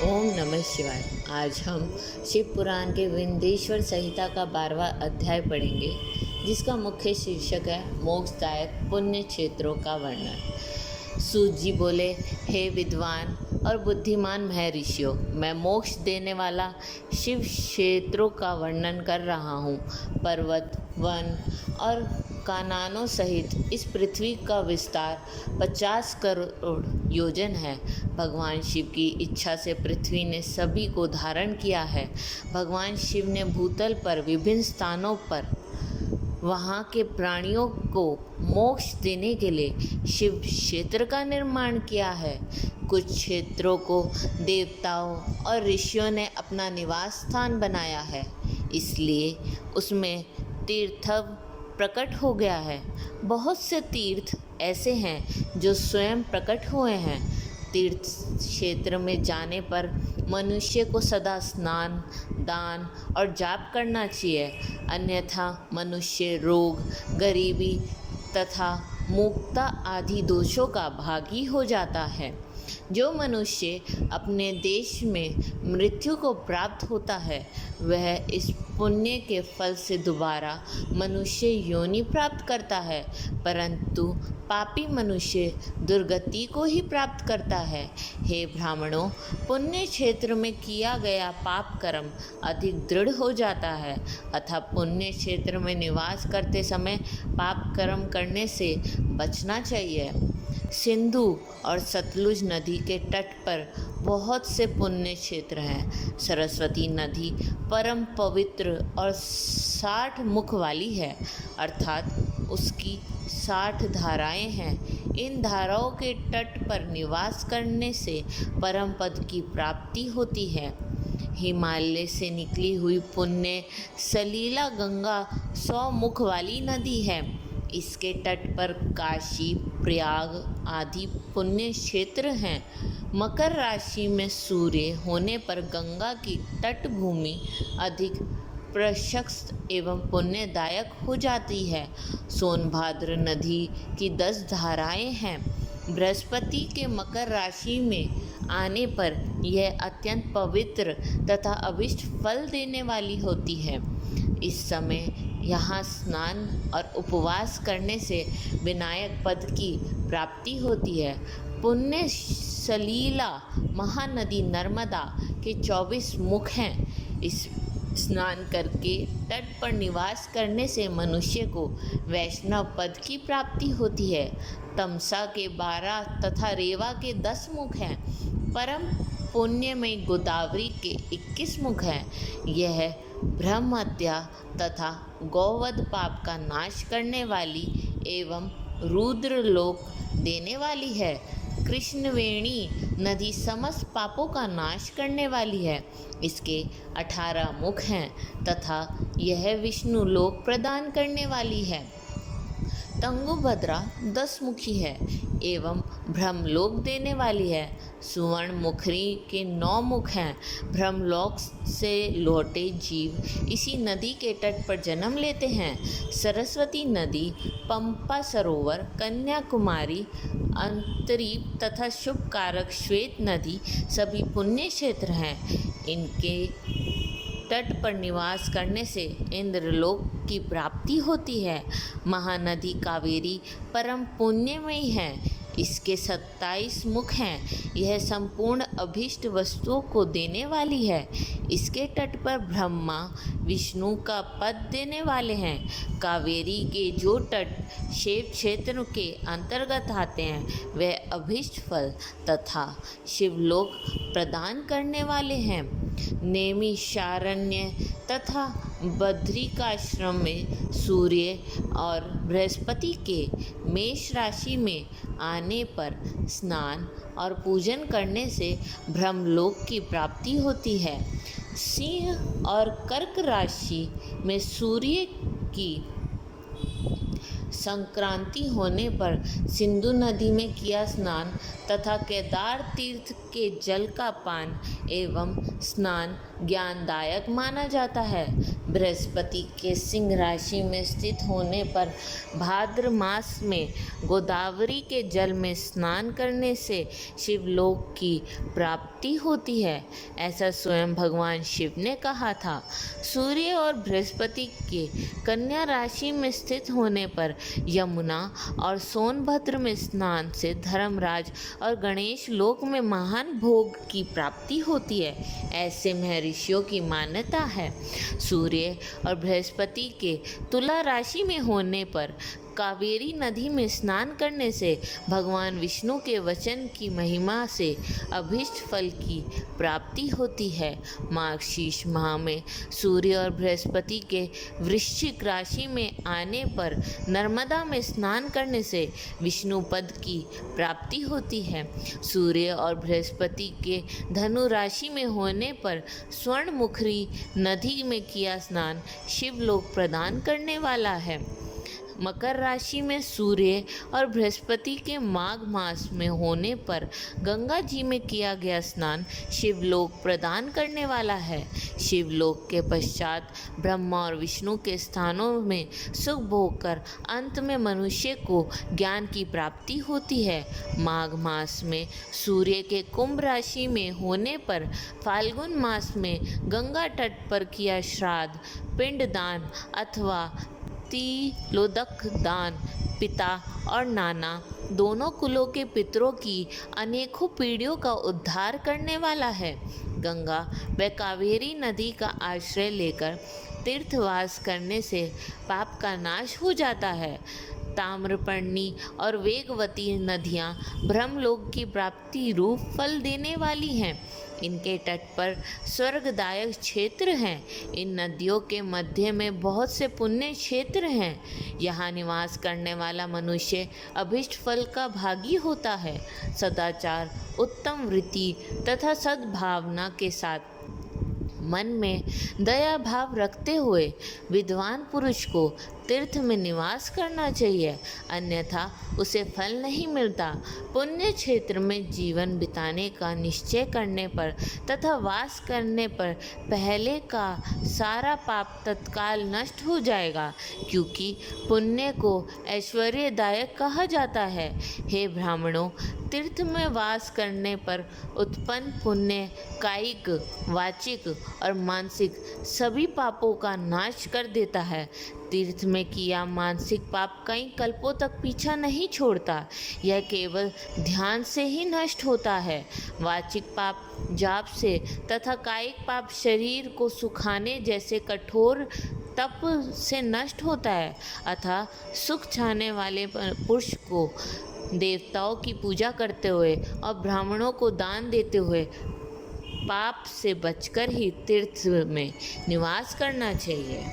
ओम नमः शिवाय। आज हम शिव पुराण के विंध्येश्वर संहिता का 12वां अध्याय पढ़ेंगे, जिसका मुख्य शीर्षक है मोक्षदायक पुण्य क्षेत्रों का वर्णन। सूत जी बोले, हे विद्वान और बुद्धिमान महर्षियों, मैं मोक्ष देने वाला शिव क्षेत्रों का वर्णन कर रहा हूँ। पर्वत, वन और काननों सहित इस पृथ्वी का विस्तार 50 करोड़ योजन है। भगवान शिव की इच्छा से पृथ्वी ने सभी को धारण किया है। भगवान शिव ने भूतल पर विभिन्न स्थानों पर वहाँ के प्राणियों को मोक्ष देने के लिए शिव क्षेत्र का निर्माण किया है। कुछ क्षेत्रों को देवताओं और ऋषियों ने अपना निवास स्थान बनाया है, इसलिए उसमें तीर्थव प्रकट हो गया है। बहुत से तीर्थ ऐसे हैं जो स्वयं प्रकट हुए हैं। तीर्थ क्षेत्र में जाने पर मनुष्य को सदा स्नान, दान और जाप करना चाहिए, अन्यथा मनुष्य रोग, गरीबी तथा मूर्खता आदि दोषों का भागी हो जाता है। जो मनुष्य अपने देश में मृत्यु को प्राप्त होता है, वह इस पुण्य के फल से दोबारा मनुष्य योनि प्राप्त करता है, परंतु पापी मनुष्य दुर्गति को ही प्राप्त करता है। हे ब्राह्मणों, पुण्य क्षेत्र में किया गया पाप कर्म अधिक दृढ़ हो जाता है, अतः पुण्य क्षेत्र में निवास करते समय पाप कर्म करने से बचना चाहिए। सिंधु और सतलुज नदी के तट पर बहुत से पुण्य क्षेत्र हैं। सरस्वती नदी परम पवित्र और 60 मुख वाली है, अर्थात उसकी 60 धाराएं हैं। इन धाराओं के तट पर निवास करने से परम पद की प्राप्ति होती है। हिमालय से निकली हुई पुण्य सलीला गंगा 100 मुख वाली नदी है। इसके तट पर काशी, प्रयाग आदि पुण्य क्षेत्र हैं। मकर राशि में सूर्य होने पर गंगा की तट भूमि अधिक प्रशस्त एवं पुण्यदायक हो जाती है। सोनभद्र नदी की 10 धाराएं हैं। बृहस्पति के मकर राशि में आने पर यह अत्यंत पवित्र तथा अभिष्ट फल देने वाली होती है। इस समय यहाँ स्नान और उपवास करने से विनायक पद की प्राप्ति होती है। पुण्य सलीला महानदी नर्मदा के 24 मुख हैं। इस स्नान करके तट पर निवास करने से मनुष्य को वैष्णव पद की प्राप्ति होती है। तमसा के 12 तथा रेवा के 10 मुख हैं। परम पुण्य में गोदावरी के 21 मुख हैं। यह ब्रह्म हत्या तथा गौवध पाप का नाश करने वाली एवं रुद्र लोक देने वाली है। कृष्णवेणी नदी समस्त पापों का नाश करने वाली है। इसके 18 मुख हैं तथा यह विष्णु लोक प्रदान करने वाली है। तंगुभद्रा 10 मुखी है एवं ब्रह्मलोक देने वाली है। सुवर्ण मुखरी के 9 मुख हैं। ब्रह्मलोक से लौटे जीव इसी नदी के तट पर जन्म लेते हैं। सरस्वती नदी, पंपा सरोवर, कन्याकुमारी, अंतरीप तथा शुभ कारक श्वेत नदी सभी पुण्य क्षेत्र हैं। इनके तट पर निवास करने से इंद्रलोक की प्राप्ति होती है। महानदी कावेरी परम पुण्यमयी है। इसके 27 मुख हैं। यह संपूर्ण अभीष्ट वस्तुओं को देने वाली है। इसके तट पर ब्रह्मा विष्णु का पद देने वाले हैं। कावेरी के जो तट शिव क्षेत्र के अंतर्गत आते हैं, वह अभीष्ट फल तथा शिवलोक प्रदान करने वाले हैं। नैमिषारण्य तथा बद्रिकाश्रम में सूर्य और बृहस्पति के मेष राशि में आने पर स्नान और पूजन करने से ब्रह्मलोक की प्राप्ति होती है। सिंह और कर्क राशि में सूर्य की संक्रांति होने पर सिंधु नदी में किया स्नान तथा केदार तीर्थ के जल का पान एवं स्नान ज्ञानदायक माना जाता है। बृहस्पति के सिंह राशि में स्थित होने पर भाद्र मास में गोदावरी के जल में स्नान करने से शिवलोक की प्राप्ति होती है, ऐसा स्वयं भगवान शिव ने कहा था। सूर्य और बृहस्पति के कन्या राशि में स्थित होने पर यमुना और सोनभद्र में स्नान से धर्मराज और गणेश लोक में महान भोग की प्राप्ति होती है, ऐसे महर्षियों की मान्यता है। सूर्य और बृहस्पति के तुला राशि में होने पर कावेरी नदी में स्नान करने से भगवान विष्णु के वचन की महिमा से अभीष्ट फल की प्राप्ति होती है। मार्गशीर्ष माह में सूर्य और बृहस्पति के वृश्चिक राशि में आने पर नर्मदा में स्नान करने से विष्णु पद की प्राप्ति होती है। सूर्य और बृहस्पति के धनु राशि में होने पर स्वर्णमुखी नदी में किया स्नान शिवलोक प्रदान करने वाला है। मकर राशि में सूर्य और बृहस्पति के माघ मास में होने पर गंगा जी में किया गया स्नान शिवलोक प्रदान करने वाला है। शिवलोक के पश्चात ब्रह्मा और विष्णु के स्थानों में सुख भोग कर अंत में मनुष्य को ज्ञान की प्राप्ति होती है। माघ मास में सूर्य के कुंभ राशि में होने पर फाल्गुन मास में गंगा तट पर किया श्राद्ध, पिंडदान अथवा तिलोदक दान पिता और नाना दोनों कुलों के पितरों की अनेकों पीढ़ियों का उद्धार करने वाला है। गंगा व कावेरी नदी का आश्रय लेकर तीर्थवास करने से पाप का नाश हो जाता है। ताम्रपर्णी और वेगवती नदियाँ ब्रह्मलोक की प्राप्ति रूप फल देने वाली हैं। इनके तट पर स्वर्गदायक क्षेत्र हैं। इन नदियों के मध्य में बहुत से पुण्य क्षेत्र हैं। यहाँ निवास करने वाला मनुष्य अभीष्ट फल का भागी होता है। सदाचार, उत्तम वृत्ति तथा सद्भावना के साथ मन में दया भाव रखते हुए विद्वान पुरुष को तीर्थ में निवास करना चाहिए, अन्यथा उसे फल नहीं मिलता। पुण्य क्षेत्र में जीवन बिताने का निश्चय करने पर तथा वास करने पर पहले का सारा पाप तत्काल नष्ट हो जाएगा, क्योंकि पुण्य को ऐश्वर्यदायक कहा जाता है। हे ब्राह्मणों, तीर्थ में वास करने पर उत्पन्न पुण्य कायिक, वाचिक और मानसिक सभी पापों का नाश कर देता है। तीर्थ में किया मानसिक पाप कई कल्पों तक पीछा नहीं छोड़ता, यह केवल ध्यान से ही नष्ट होता है। वाचिक पाप जाप से तथा कायिक पाप शरीर को सुखाने जैसे कठोर तप से नष्ट होता है। अतः सुख चाहने वाले पुरुष को देवताओं की पूजा करते हुए और ब्राह्मणों को दान देते हुए पाप से बचकर ही तीर्थ में निवास करना चाहिए।